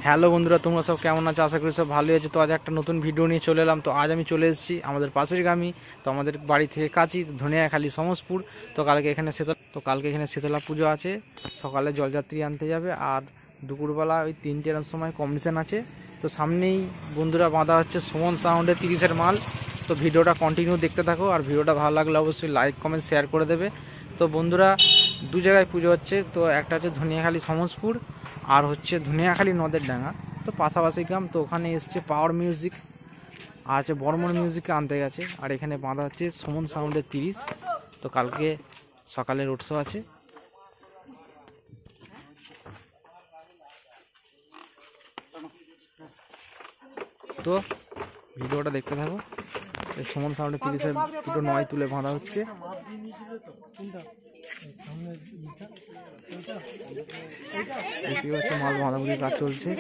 Hello বন্ধুরা, তোমরা সব কেমন আছো? আশা করি সব ভালোই আছে। তো আজ একটা নতুন ভিডিও নিয়ে চলে এলাম। তো আজ আমি চলে এসেছি আমাদের পাশের গ্রামে। তো আমাদের বাড়ি থেকে কাছে ধনিয়াখালী সমসপুর। তো কালকে এখানে শীতলা পুজো আছে। সকালে জলযাত্রী আনতে যাবে, আর দুপুরবেলা ওই 3টের সময় কম্পিটিশান আছে। তো সামনেই বন্ধুরা বাঁধা হচ্ছে সুমন সাউন্ডের 30-এর মাল। তো ভিডিওটা কন্টিনিউ দেখতে থাকো, আর ভিডিওটা ভালো লাগলে অবশ্যই লাইক কমেন্ট শেয়ার করে দেবে। তো বন্ধুরা, দু জায়গায় পুজো হচ্ছে। তো একটা হচ্ছে ধনিয়াখালী সমসপুর, আর হচ্ছে ধনিয়াখালী নদের ডাঙ্গা। তো পাশাপাশি গ্রাম। তো ওখানে এসছে পাওয়ার মিউজিক, আর হচ্ছে বর্মন মিউজিককে আনতে গেছে। আর এখানে বাঁধা হচ্ছে সুমন সাউন্ডের 30। তো কালকে সকালে রোড শো আছে। তো ভিডিওটা দেখতে থাকো। এই সুমন সাউন্ডের 30-এর দুটো নয় তুলে বাঁধা হচ্ছে। দেখতে পাচ্ছ মাল বাঁধাবুধির কাজ চলছে।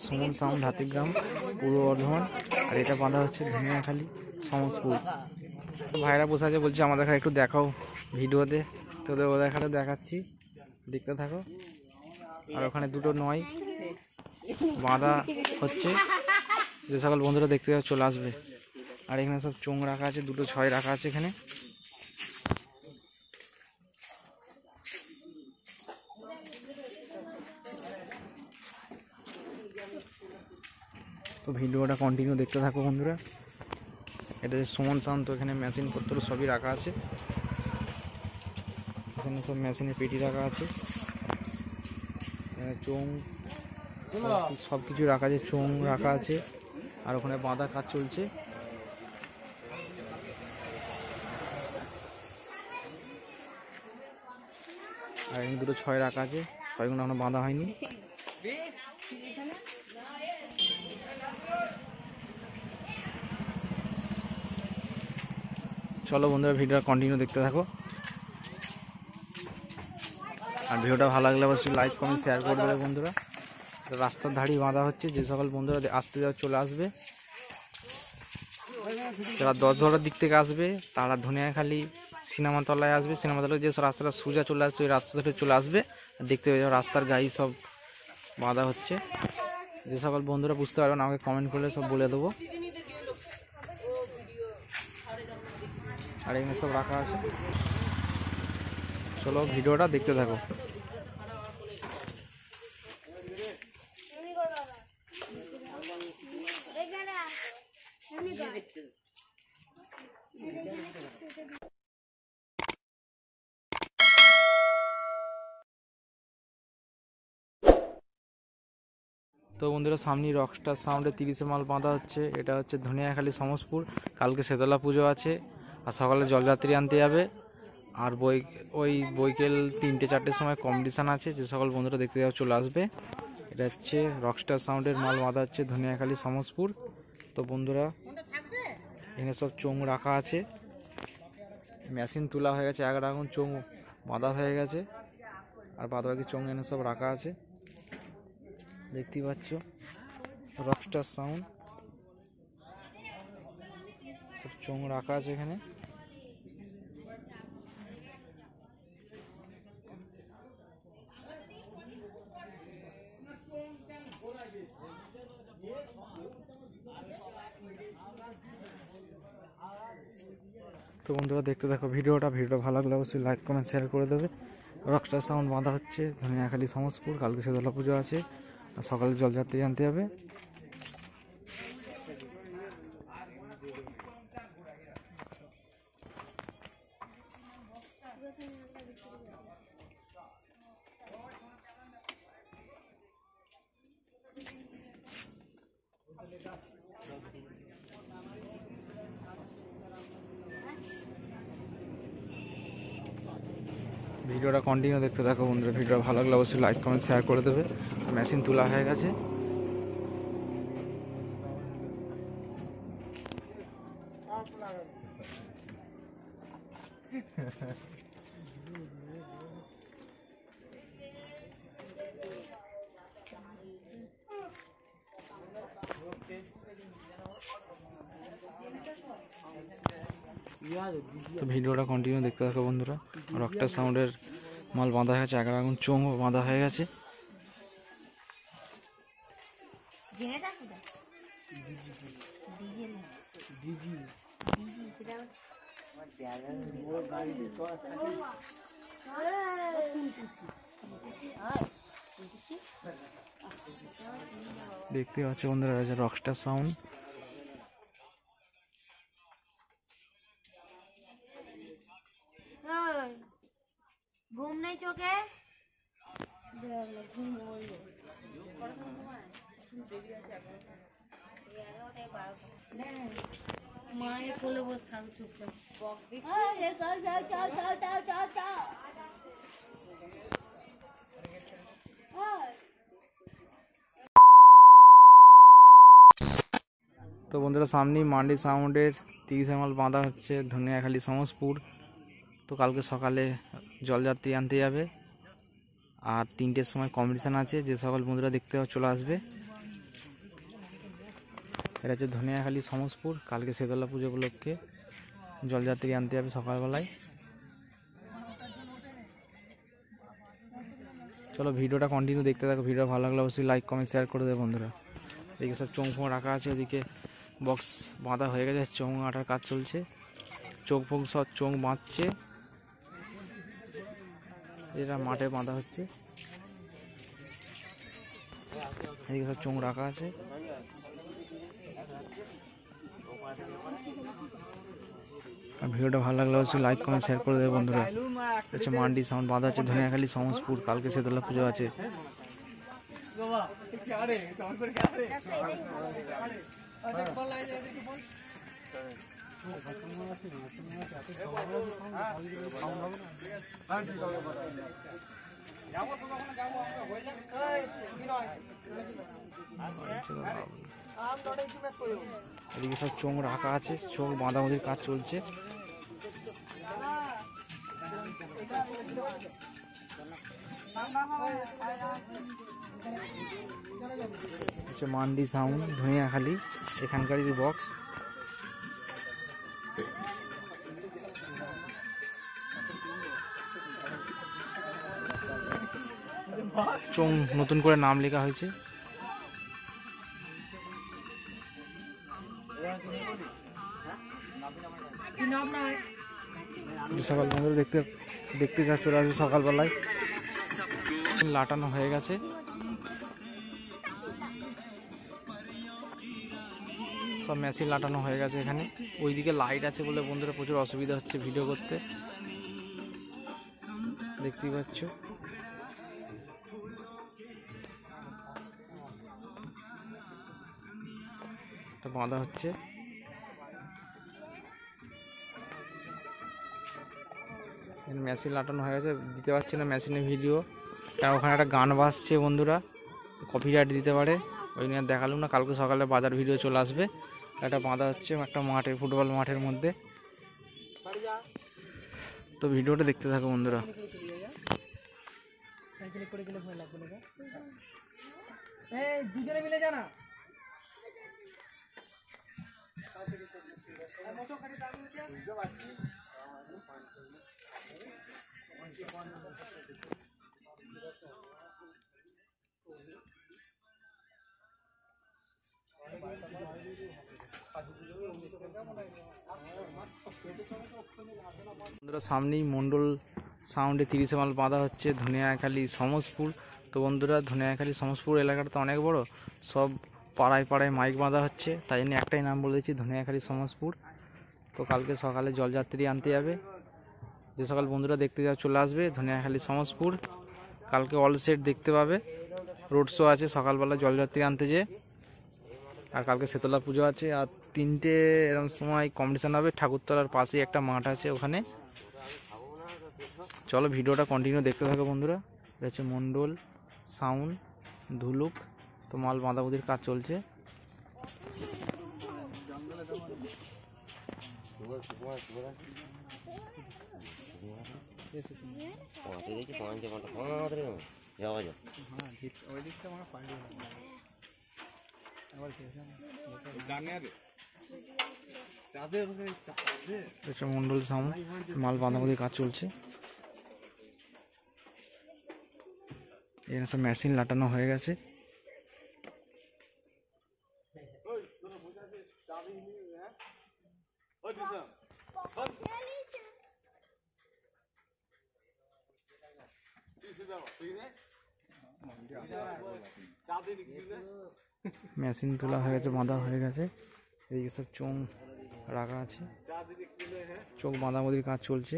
সুমন সাউন্ড, হাতিগ্রাম, পূর্ব বর্ধমান। আর এটা বাঁধা হচ্ছে ধনিয়াখালী সমসপুর। ভাইরা বসে আছে, বলছে আমাদের এখানে একটু দেখাও ভিডিওতে। তোদের ওদের এখানে দেখাচ্ছি, দেখতে থাকো। আর ওখানে দুটো নয় বাঁধা হচ্ছে। যে সকল বন্ধুরা দেখতে চলে আসবে। আর এখানে সব চোং রাখা আছে, দুটো 6 রাখা আছে এখানে। তো ভিডিওটা কন্টিনিউ দেখতে থাকো বন্ধুরা। এটা যে সুমন সাউন্ড। তো এখানে মেশিন পত্র সবই রাখা আছে। এখানে সব মেশিনের পেটি রাখা আছে, চোং সব কিছু রাখা আছে, চোং রাখা আছে। আর ওখানে বাঁধা কাজ চলছে। আর এখানে দুটো 6 রাখা আছে, 6গুলো এখনো বাঁধা হয়নি। চলো বন্ধুরা, ভিডিওটা কন্টিনিউ দেখতে থাকো। আর ভিডিওটা ভালো লাগলে অবশ্যই লাইক কমেন্ট শেয়ার করে দেবে বন্ধুরা। রাস্তার ধারেই বাঁধা হচ্ছে। যে সকল বন্ধুরা আসতে যাওয়া চলে আসবে, যারা 10 দিক থেকে আসবে তারা ধনিয়াখালী সিনেমাতলায় আসবে। সিনেমাতলায় যে রাস্তাটা সোজা চলে আসছে, ওই রাস্তা ধরে চলে আসবে। দেখতে পেয়ে যাও রাস্তার গায়ে সব বাঁধা হচ্ছে। যে সকল বন্ধুরা বুঝতে পারবেন আমাকে কমেন্ট করলে সব বলে দেবো। আর এখানে সব রাখা আছে। চলো ভিডিওটা দেখতে থাকো। তো বন্ধুরা, সামনে রকস্টার সাউন্ডে 30-এর মাল বাঁধা হচ্ছে। এটা হচ্ছে ধনিয়াখালী সমসপুর। কালকে শীতলা পুজো আছে, আর সকালে জলযাত্রী আনতে যাবে। আর ওই বৈকাল 3-4টের সময় কম্পিটিশান আছে। যে সকল বন্ধুরা দেখতে যাও চলে আসবে। এটা হচ্ছে রকস্টার সাউন্ডের মাল বাঁধা হচ্ছে ধনিয়াখালী সমসপুর। তো বন্ধুরা, এখানে সব চোং রাখা আছে। মেশিন তোলা হয়ে গেছে, 11 এখন চোং বাঁধা হয়ে গেছে। আর বাদবাকি চোং এনে সব রাখা আছে। দেখতেই পাচ্ছ রকস্টার সাউন্ড, সব চোং রাখা আছে এখানে। তো বন্ধুরা দেখতে দেখো ভিডিওটা ভালো লাগলে অবশ্যই লাইক কমেন্ট শেয়ার করে দেবে। রকস্টার সাউন্ড বাঁধা হচ্ছে ধনিয়াখালী সমসপুর। কালকে শীতলা পুজো আছে, আর সকালে জলযাত্রী আনতে যাবে। ভিডিওটা কন্টিনিউ দেখতে থাকো বন্ধুরা। ভিডিওটা ভালো লাগলে অবশ্যই লাইক কমেন্ট শেয়ার করে দেবে। মেশিন তোলা হয়ে গেছে। তো ভিডিওটা কন্টিনিউ দেখতে থাকো বন্ধুরা। রকস্টার সাউন্ডের মাল বাঁধা হয়ে গেছে, 11 আগুন চোঙ বাঁধা হয়ে গেছে। দেখতে পাচ্ছ বন্ধুরা, রয়েছে রকস্টার সাউন্ড। ঘুম নেই চোখে? মায়ের কোলে বসে থাক চুপচাপ। তো বন্ধুরা, সামনেই মান্ডি সাউন্ডের 30 মাল বাঁধা হচ্ছে ধনিয়াখালী সমসপুর। তো কালকে সকালে জলযাত্রী আনতে যাবে, আর 3টের সময় কম্পিটিশান আছে। যে সকল বন্ধুরা দেখতে চলে আসবে। এটা হচ্ছে ধনিয়াখালী সমসপুর। কালকে শীতলা পুজো উপলক্ষে জলযাত্রী আনতে যাবে সকালবেলায়। চলো ভিডিওটা কন্টিনিউ দেখতে থাকো। ভিডিও ভালো লাগলে অবশ্যই লাইক কমেন্ট শেয়ার করে দেবে বন্ধুরা। এদিকে সব চোখ ফোঁ রাখা আছে, ওদিকে বক্স বাঁধা হয়ে গেছে, চোখ আটার কাজ চলছে। চোখ ফোক সব চোখ বাঁধছে, এটা মাঠে বাঁধা হচ্ছে। এদিকে সব চোখ রাখা আছে। ভিডিওটা ভালো লাগলে অবশ্যই লাইক কমেন্ট শেয়ার করে দেবে বন্ধুরা। হচ্ছে মান্ডি সাউন্ড বাঁধা হচ্ছে ধনিয়াখালী সমসপুর। কালকে শীতলা পুজো আছে। এদিকে সব চোখ রাখা আছে, চোখ বাঁধাবাঁধির কাজ চলছে। মান্ডি সাউন্ড ধনিয়াখালী, এখানকারই বক্স। চোখ নতুন করে নাম লেখা হয়েছে। সকাল বন্ধুরা দেখতে দেখতে যা চলে আসবে সকালবেলায়। লাটানো হয়ে গেছে। সব মেশিন লাটানো হয়ে গেছে এখানে। ওইদিকে লাইট আছে বলে বন্ধুরা প্রচুর অসুবিধা হচ্ছে ভিডিও করতে, দেখতেই পাচ্ছ। বাঁধা হচ্ছে। মেশিন লাটানো হয়ে গেছে, দিতে পারছি না মেশিনের ভিডিও, কারণ ওখানে একটা গান বাজছে বন্ধুরা, কপিরাইট দিতে পারে। ওই নিয়ে দেখালাম না। কালকে সকালে বাজার ভিডিও চলে আসবে। এটা বাঁধা হচ্ছে একটা মাঠে, ফুটবল মাঠের মধ্যে। তো ভিডিওটা দেখতে থাকো বন্ধুরা। দুজনে মিলে জানা বন্ধুরা, সামনেই মন্ডল সাউন্ডে 30 মাল বাঁধা হচ্ছে ধনিয়াখালী সমসপুর। তো বন্ধুরা, ধনিয়াখালী সমসপুর এলাকাটা তো অনেক বড়, সব পাড়ায় পাড়ায় মাইক বাঁধা হচ্ছে, তাই জন্য একটাই নাম বলে দিচ্ছি, ধনিয়াখালী সমসপুর। তো কালকে সকালে জলযাত্রী আনতে যাবে। যে সকল বন্ধুরা দেখতে যাও চলে আসবে ধনিয়াখালী সমসপুর। কালকে অল সেট দেখতে পাবে, রোড শো আছে সকালবেলা জলযাত্রী আনতে যেয়ে। আর কালকে শীতলা পুজো আছে, আর 3টে এরকম সময় কম্পিটিশান হবে। ঠাকুরতলার পাশেই একটা মাঠ আছে ওখানে। চলো ভিডিওটা কন্টিনিউ দেখতে থাকো বন্ধুরা। এটা হচ্ছে মন্ডল সাউন্ড ধুলুক। তো মাল বাঁধাবুধির কাজ চলছে। মন্ডল সাউন্ড মাল বাঁধাবুধির কাজ চলছে। এখানে সব মেশিন লাটানো হয়ে গেছে। মেশিন তোলা হয়ে গেছে, বাঁধা হয়ে গেছে, এদিকে সব চোং রাখা আছে, চোখ বাঁধাবাঁধির কাজ চলছে।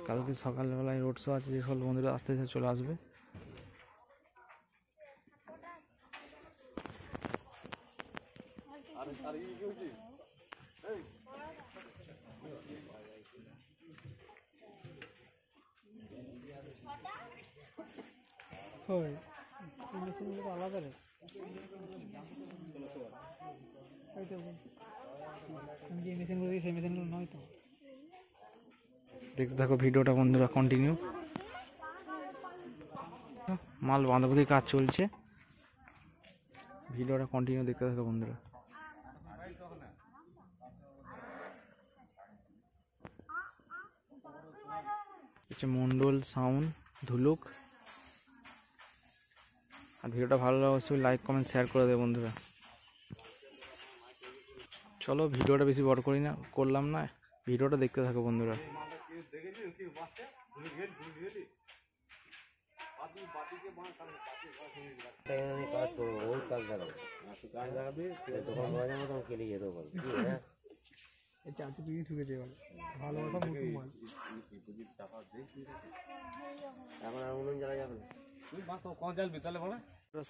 কালকে সকালবেলায় রোড শো আছে, যে সকল বন্ধুরা আস্তে আস্তে চলে আসবে। আলাদা রে যে মেশিন বলছি সেই মেশিনগুলো নয় তো। দেখতে থাকো ভিডিওটা বন্ধুরা, কন্টিনিউ। মাল বাঁধাবাঁধির কাজ চলছে, ভিডিওটা কন্টিনিউ দেখতে থাকো বন্ধুরা। হচ্ছে মন্ডল সাউন্ড ধুলুক। আর ভিডিওটা ভালো লাগে অবশ্যই লাইক কমেন্ট শেয়ার করে দেবে বন্ধুরা। চলো ভিডিওটা বেশি বড় করলাম না, ভিডিওটা দেখতে থাকো বন্ধুরা।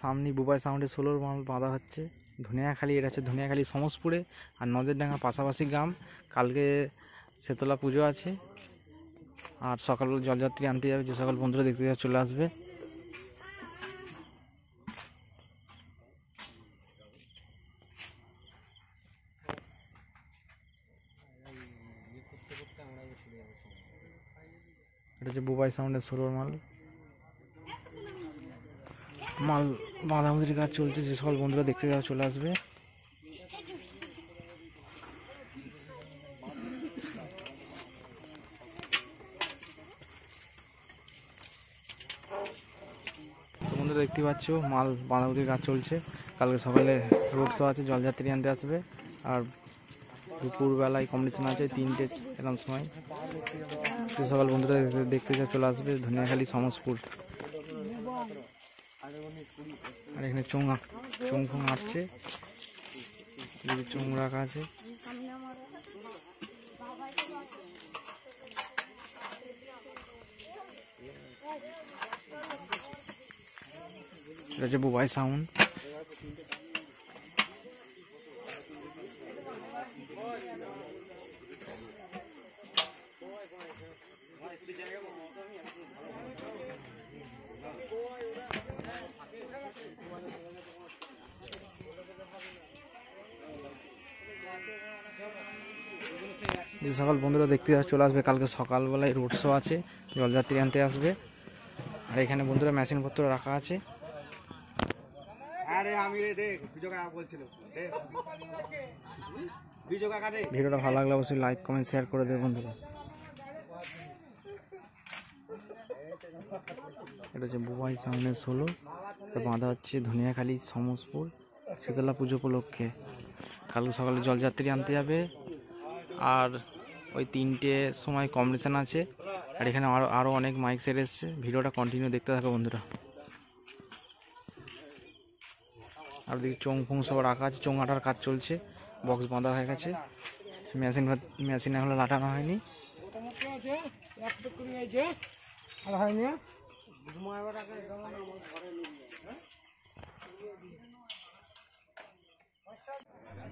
সামনে বুবাই সাউন্ডে 16 মাল বাঁধা হচ্ছে ধনিয়াখালী। এটা হচ্ছে ধনিয়াখালী সমসপুরে আর নদেরডাঙ্গা পাশাপাশি গ্রাম। কালকে শেতলা পুজো আছে, আর সকালবেলা জলযাত্রী আনতে যাবে, যে সকল বন্ধুরা দেখতে যাবে চলে আসবে। এটা হচ্ছে বুবাই সাউন্ডের 16 মাল বাঁধাবাঁধির কাজ চলছে, যে সকল বন্ধুরা দেখতে যাওয়া চলে আসবে। বন্ধুরা দেখতে পাচ্ছ মাল বাঁধাবাঁধির কাজ চলছে। কালকে সকালে রোড শো আছে, জলযাত্রী আনতে আসবে, আর দুপুরবেলায় কম্পিটিশন আছে 3টে এরকম সময়। যে সকল বন্ধুরা দেখতে যাওয়া চলে আসবে ধনিয়াখালী সমসপুর। আর এখানে চোং ফোং আসছে, চোং রাখা আছে। এটা হচ্ছে বুবাই সাউন্ড। যে সকল বন্ধুরা দেখতে চলে আসবে, কালকে সকালবেলায় রোড শো আছে, জলযাত্রী আনতে আসবে। আর এখানে বন্ধুরা মেশিন পত্র রাখা আছে। ভিডিওটা ভালো লাগলে অবশ্যই লাইক কমেন্ট শেয়ার করে দেবে বন্ধুরা। এটা হচ্ছে বুবাই সাউন্ডের 16, বাঁধা হচ্ছে ধনিয়াখালী সমসপুর শীতলা পুজো উপলক্ষে। কালকে সকালে জলযাত্রী আনতে যাবে, আর ওই 3টে সময় কম্পিটিশান আছে। আর এখানে আরও অনেক মাইক সেট এসছে, ভিডিওটা কন্টিনিউ দেখতে থাকো বন্ধুরা। আর দিকে চোং ফোং সব রাখা আছে, চোং আটার কাজ চলছে, বক্স বাঁধা হয়ে গেছে, মেশিন এখনো লাটানো হয়নি।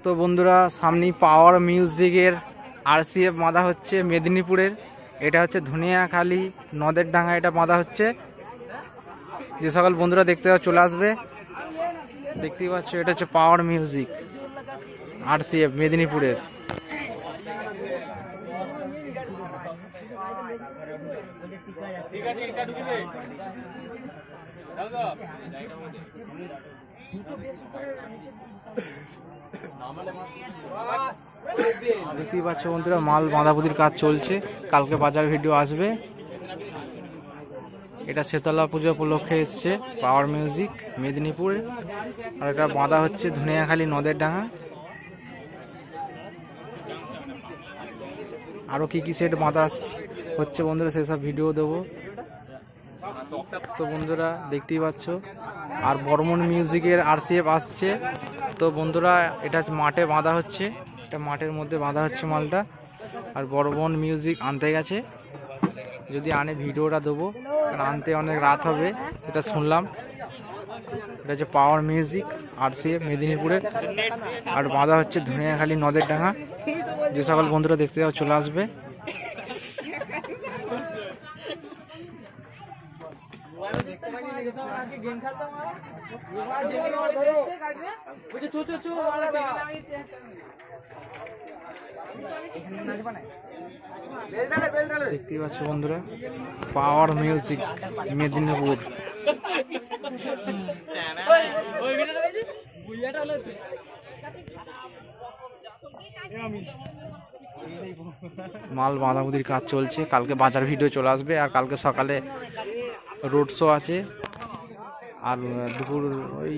তো বন্ধুরা সামনে পাওয়ার মিউজিকের RCF বাঁধা হচ্ছে মেদিনীপুরের। এটা হচ্ছে ধনিয়াখালী নদেরডাঙ্গা, এটা বাঁধা হচ্ছে। যে সকল বন্ধুরা দেখতে চলে আসবে। দেখতেই পাচ্ছ এটা হচ্ছে পাওয়ার মিউজিক RCF মেদিনীপুরের। দেখতেই পাচ্ছ বন্ধুরা মাল বাঁধাবাঁধির কাজ চলছে, কালকে বাজার ভিডিও আসবে। এটা শীতলা পুজো উপলক্ষে এসছে পাওয়ার মিউজিক মেদিনীপুরে। আর এটা বাঁধা হচ্ছে ধনিয়াখালী নদেরডাঙ্গা। আরও কি কি সেট বাঁধা হচ্ছে বন্ধুরা সেসব ভিডিও দেবো। তো বন্ধুরা দেখতেই পাচ্ছ, আর বর্মন মিউজিকের RCF আসছে। তো বন্ধুরা এটা মাঠে বাঁধা হচ্ছে, এটা মাঠের মধ্যে বাঁধা হচ্ছে মালটা। আর বর্মন মিউজিক আনতে গেছে, যদি আনে ভিডিওটা দেবো, কারণ আনতে অনেক রাত হবে এটা শুনলাম। এটা হচ্ছে পাওয়ার মিউজিক RCF মেদিনীপুরে, আর বাঁধা হচ্ছে ধনিয়াখালী নদের ডাঙা। যে সকল বন্ধুরা দেখতে যাও চলে আসবে। দেখতেই পাচ্ছ বন্ধুরা, পাওয়ার মিউজিক মেদিনীপুর। মাল বাঁধাবুধির কাজ চলছে, কালকে বাজার ভিডিও চলে আসবে। আর কালকে সকালে রোড শো আছে, আর দুপুর ওই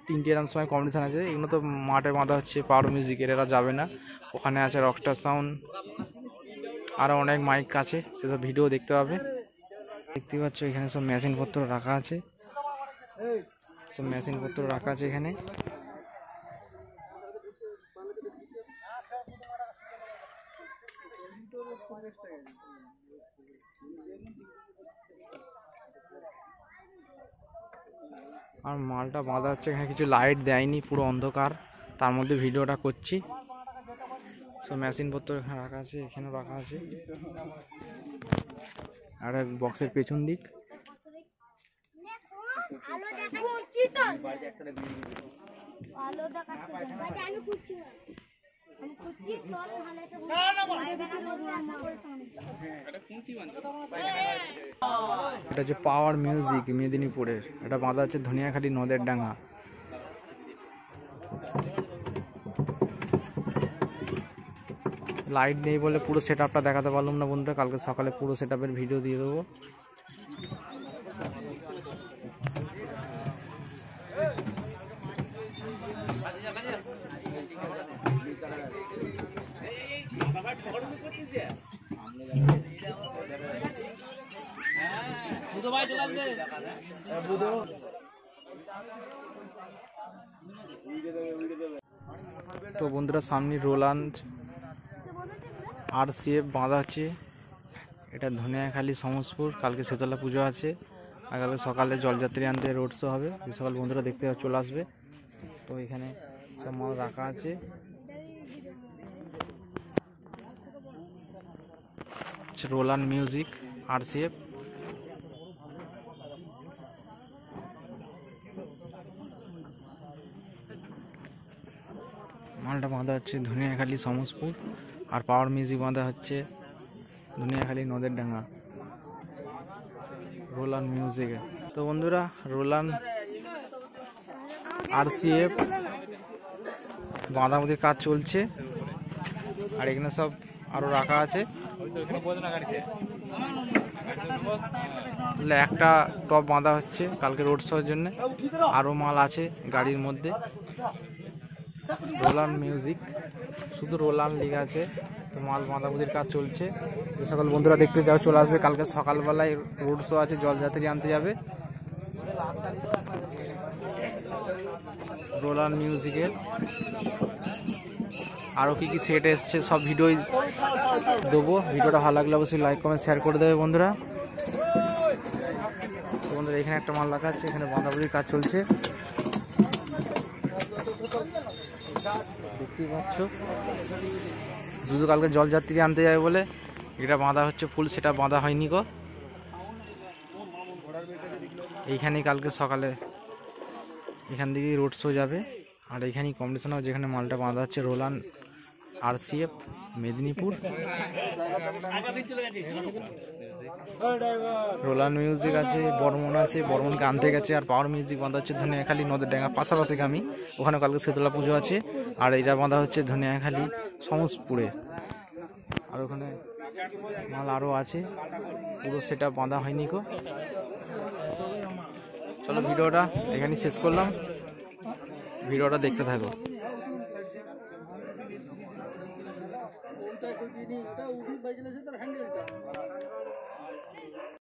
3টের সময় কম্পিটিশান আছে। এগুলো তো মাঠে বাঁধা হচ্ছে পাওয়ার মিউজিকের, এরা যাবে না। ওখানে আছে রকস্টার সাউন্ড, আরও অনেক মাইক আছে, সেসব ভিডিও দেখতে পাবে। দেখতে পাচ্ছ এখানে সব মেশিনপত্র রাখা আছে, সব মেশিনপত্র রাখা আছে এখানে। আর মালটা বাঁধা হচ্ছে, এখানে কিছু লাইট দেয়নি, পুরো অন্ধকার, তার মধ্যে ভিডিওটা করছি। সব মেশিনপত্র এখানে রাখা আছে, এখানেও রাখা আছে। আর এক বক্সের পেছন দিক এটা হচ্ছে পাওয়ার মিউজিক মেদিনীপুরের, এটা বাঁধা হচ্ছে ধনিয়াখালী নদের ডাঙা। লাইট নেই বলে পুরো সেট আপটা দেখাতে পারলাম না বন্ধুরা, কালকে সকালে পুরো সেট আপের ভিডিও দিয়ে দেবো। তো বন্ধুরা সামনে রোলান্ড RCF বাঁধা হচ্ছে, এটা ধনিয়াখালী সমসপুর। কালকে শীতলা পুজো আছে, আর কালকে সকালে জলযাত্রী আনতে রোড শো হবে, যে সকল বন্ধুরা দেখতে চলে আসবে। তো এখানে সব মাল রাখা আছে। Roland music RCF। মালটা বাঁধা হচ্ছে ধনিয়াখালী সমসপুর, আর পাওয়ার মিউজিক বাঁধা হচ্ছে ধনিয়াখালী নদের ডাঙা রোলান্ড মিউজিকে। তো বন্ধুরা রোলান্ড RCF বাঁধাবুধির কাজ চলছে, আর এখানে সব আরো রাখা আছে। একটা টপ বাঁধা হচ্ছে কালকে রোড শোর জন্য, আরো মাল আছে গাড়ির মধ্যে। রোলান্ড মিউজিক, শুধু রোলান্ড লেখা আছে। তো মাল বাঁধাবুধির কাজ চলছে, যে সকল বন্ধুরা দেখতে যাও চলে আসবে। কালকে সকালবেলায় রোড শো আছে, জলযাত্রী আনতে যাবে। রোলান্ড মিউজিকের আরও কি কি সেট এসছে সব ভিডিও দেবো। ভিডিওটা ভালো লাগলে অবশ্যই লাইক কমেন্ট শেয়ার করে দেবে বন্ধুরা। তো বন্ধুরা এখানে একটা মাল রাখা আছে, এখানে বাঁধাবুধির কাজ চলছে, দেখতেই পাচ্ছ। শুধু কালকে জলযাত্রী আনতে যাবে বলে এটা বাঁধা হচ্ছে, ফুল সেটা বাঁধা হয়নি গো। এইখানেই কালকে সকালে এখান থেকেই রোড শো যাবে, আর এইখানেই কম্পিটিশন হবে, যেখানে মালটা বাঁধা হচ্ছে Roland RCF Medinipur. Roland music আছে, বর্মন আছে, বর্মনকে আনতে গেছে। আর পাওয়ার মিউজিক বাঁধা হচ্ছে ধনিয়াখালী নদের ডাঙা পাশাপাশি গ্রামে, ওখানে কালকে শীতলা পুজো আছে। আর এটা বাঁধা হচ্ছে ধনিয়াখালী সমসপুরে, আর ওখানে মাল আরও আছে, পুরো সেটা বাঁধা হয়নি গো। চলো ভিডিওটা এখানেই শেষ করলাম, ভিডিওটা দেখতে থাকো। ওটা একটু চিনি ওটা উঠি বাইজলে সে তার হ্যান্ডেলটা